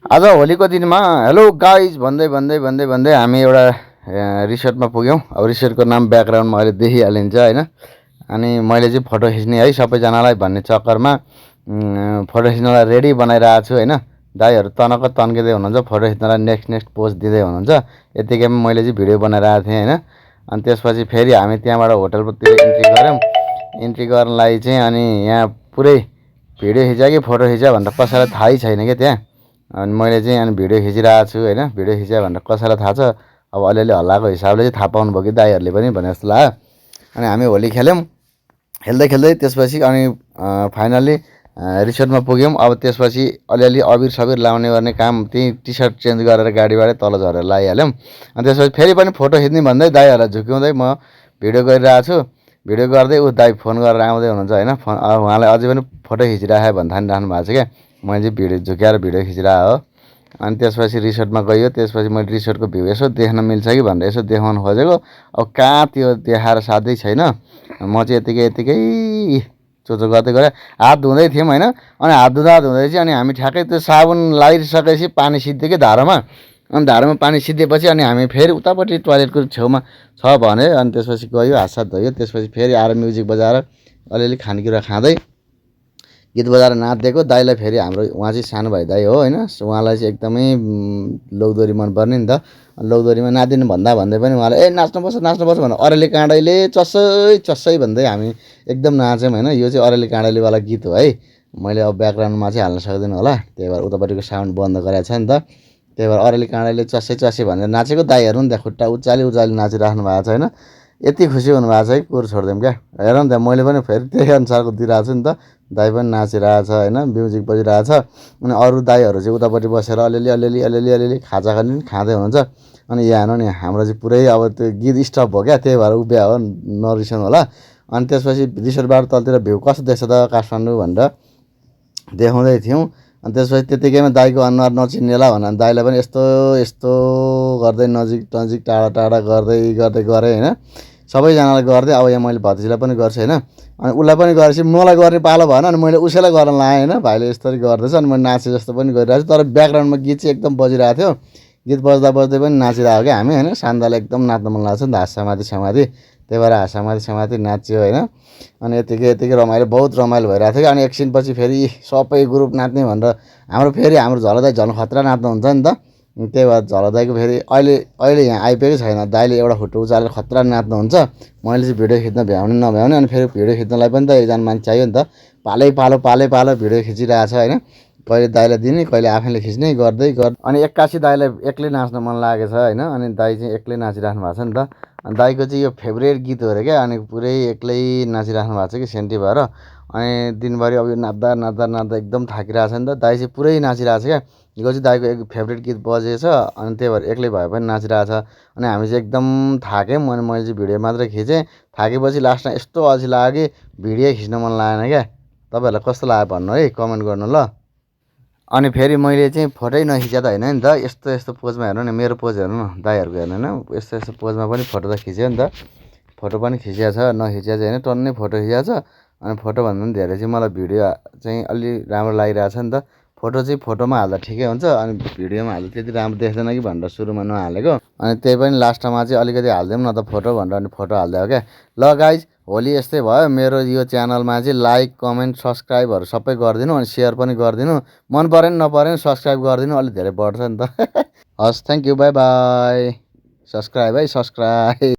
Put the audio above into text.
आज होलीको दिनमा हेलो गाइज भन्दै भन्दै भन्दै भन्दै हामी एउटा रिसोर्टमा पुग्यौँ। अब रिसोर्टको नाम ब्याकग्राउन्डमा अहिले देखिहालिन्छ होइन। अनि मैले चाहिँ फोटो खिच्ने है सबैजनालाई भन्ने चक्करमा फोटो खिच्नलाई रेडी बनाइरहेको छु होइन। दाइहरू तनक्क तन्किँदै हुनुहुन्छ, फोटो खिच्नलाई नेक्स्ट पोज दिँदै हुनुहुन्छ। यतिकैमा मैले चाहिँ भिडियो बनाइरहेको थिएँ होइन। अनि त्यसपछि फेरि हामी त्यहाँबाट होटलतिर इन्ट्री गऱ्यौँ। इन्ट्री गर्नलाई चाहिँ अनि यहाँ पुरै भिडियो खिच्यो कि फोटो खिच्यो भनेर कसैलाई थाहै छैन क्या त्यहाँ। अनि मैले चाहिँ अनि भिडियो खिचिरहेको छु होइन। भिडियो खिच्यो भनेर कसैलाई थाहा छ? अब अलिअलि हल्लाको हिसाबले चाहिँ थाहा पाउनुभयो कि दाइहरूले पनि भने जस्तो लाग्यो। अनि हामी होली खेल्यौँ। खेल्दै खेल्दै त्यसपछि अनि फाइनल्ली रिसोर्टमा पुग्यौँ। अब त्यसपछि अलिअलि अबिर सबिर लाउने गर्ने काम त्यहीँ टी सर्ट चेन्ज गरेर गाडीबाटै तल झरेर लगाइहाल्यौँ। अनि त्यसपछि फेरि पनि फोटो खिच्ने भन्दै दाइहरूलाई झुक्याउँदै म भिडियो गरिरहेको छु। भिडियो गर्दै ऊ दाइ फोन गरेर आउँदै हुनुहुन्छ होइन। फोन उहाँलाई अझै पनि फोटो खिचिराखेँ भन्दा राख्नु भएको छ क्या। मैले चाहिँ भिडियो झुक्याएर भिडियो खिचिरहेको हो। अनि त्यसपछि रिसोर्टमा गयो। त्यसपछि मैले रिसोर्टको भ्यू यसो देख्न मिल्छ कि भनेर यसो देखाउनु खोजेको। अब कहाँ त्यो देखाएर साध्यै छैन। म चाहिँ यतिकै चोचो गर्दै गएँ। हात धुँदै थियौँ होइन। अनि हात धुँदै चाहिँ अनि हामी ठ्याक्कै त्यो साबुन लगाइसकेपछि पानी सिद्धि कि धारामा। अनि धारामा पानी सिद्धेपछि अनि हामी फेरि उतापट्टि टोयलेटको छेउमा छ भने अनि त्यसपछि गयो, हात सात धोयो। त्यसपछि फेरि आएर म्युजिक बजाएर अलिअलि खानेकुरा खाँदै गीत बजाएर नाचिदिएको। दाइलाई फेरि हाम्रो उहाँ चाहिँ सानो भाइ दाइ हो होइन। उहाँलाई चाहिँ एकदमै लौदोरी मनपर्ने नि त। लौदोरीमा नाचिदिनु भन्दै पनि उहाँलाई नाच्नुपर्छ भनेर अरेली काँडैले चस्सै भन्दै हामी एकदम नाच्यौँ होइन। यो चाहिँ अरेली काँडैलेवाला गीत हो है। मैले अब ब्याकग्राउन्डमा चाहिँ हाल्न सक्दिनँ होला, त्यही भएर उतापट्टिको साउन्ड बन्द गरेको छ नि त। त्यही भएर अरेली काँडैले चस्सै भनेर नाचेको। दाइहरू नि त्यहाँ खुट्टा उचाली नाचिराख्नु भएको छ होइन। यति खुसी हुनुभएको छ है कुर छोडिदिउँ क्या। हेर नि त मैले पनि फेरि त्यही अनुसारको दिइरहेको छु नि त। दाइ पनि नाचिरहेको छ होइन, म्युजिक बजिरहेको छ। अनि अरू दाइहरू चाहिँ उतापट्टि बसेर अलिअलि खाजा पनि खाँदै हुनुहुन्छ। अनि यहाँ हेर्नु नि हाम्रो चाहिँ पुरै अब त्यो गीत स्टप भयो क्या, त्यही भएर उभिया हो, नरिसाउनु होला। अनि त्यसपछि रिसोर्टबाट तलतिर भ्यू कस्तो देख्छ त काठमाडौँ भनेर देखाउँदै थियौँ। अनि त्यसपछि त्यतिकैमा दाइको अनुहार नचिन्नेला भनेर दाइलाई पनि यस्तो गर्दै नजिक टाढा गर्दै गरेँ होइन। सबैजनालाई गर्दै अब यहाँ मैले भतिजीलाई पनि गर्छु होइन। अनि उसलाई पनि गरेपछि मलाई गर्ने पालो भएन। अनि मैले उसैलाई गर्न लाएँ होइन। भाइले यस्तरी गर्दैछ अनि मैले नाचे जस्तो पनि गरिरहेको छु। तर ब्याकग्राउन्डमा गीत चाहिँ एकदम बजिरहेको थियो। गीत बज्दा पनि नाचिरहेको क्या हामी होइन। सान्दालाई एकदम नाच्न मन लाग्छ नि त, हाँस समाधि। त्यही भएर हाँस समाधि नाच्यो होइन। अनि यतिकै रमाइलो, बहुत रमाइलो भइरहेको थियो। अनि एकछिनपछि फेरि सबै ग्रुप नाच्ने भनेर हाम्रो झलदाइ झन् खतरा नाच्नुहुन्छ नि त। त्यही भएर झलदाइको फेरि अहिले यहाँ आइपुगेकै छैन। दाइले एउटा खुट्टो उचालेर खतरा नाच्नुहुन्छ। मैले चाहिँ भिडियो खिच्न भ्याउने अनि फेरि भिडियो खिच्नलाई पनि त एकजना मान्छे चाहियो नि त। पालै भिडियो खिचिरहेको छ होइन। कहिले दाइलाई दिने, कहिले आफैले खिच्ने गर्दै अनि एक्कासी दाइलाई एक्लै नाच्न मन लागेको छ होइन। अनि दाइ चाहिँ एक्लै नाचिराख्नु भएको छ नि त। अनि दाइको चाहिँ यो फेभरेट गीत हो अरे क्या। अनि पुरै एक्लै नाचिराख्नु भएको छ कि सेन्टी भएर। अनि दिनभरि अब यो नाच्दा एकदम थाकिरहेको छ नि त। दाइ चाहिँ पुरै नाचिरहेको छ क्या। यो चाहिँ दाइको एक फेभरेट गीत बजेछ। अनि त्यही भएर एक्लै भए पनि नाचिरहेको छ। अनि हामी चाहिँ एकदम थाक्यौँ। अनि मैले चाहिँ भिडियो मात्रै खिचेँ। थाकेपछि लास्टमा यस्तो अल्छी लाग्यो कि भिडियो खिच्न मन लागेन क्या। तपाईँहरूलाई कस्तो लाग्यो भन्नु है, कमेन्ट गर्नु ल। अनि फेरि मैले चाहिँ फोटै नखिचे त होइन नि त। यस्तो पोजमा हेर्नु नि, मेरो पोज हेर्नु न, दाइहरूको हेर्नु होइन। यस्तो पोजमा पनि फोटो त खिच्यो नि त। फोटो पनि खिचिएको छ, नखिचिएको चाहिँ होइन, टन्नै फोटो खिचेको छ। अनि फोटोभन्दा पनि धेरै चाहिँ मलाई भिडियो चाहिँ अलि राम्रो लागिरहेको छ नि त। फोटो चाहिँ फोटोमा हाल्दा ठिकै हुन्छ, अनि भिडियोमा हाल्दा त्यति राम्रो देख्दैन कि भनेर सुरुमा नहालेको। अनि त्यही पनि लास्टमा चाहिँ अलिकति हालिदिउँ न त फोटो भनेर अनि फोटो हालिदियो क्या। ल गाइज, होली यस्तै भयो। मेरो यो च्यानलमा चाहिँ लाइक, कमेन्ट, सब्सक्राइबहरू सबै गरिदिनु। अनि सेयर पनि गरिदिनु। मन परेन नपरेन सब्सक्राइब गरिदिनु, अलिक धेरै बढ्छ नि त। हस्, thank you, by by. Subscribe है, सब्सक्राइब।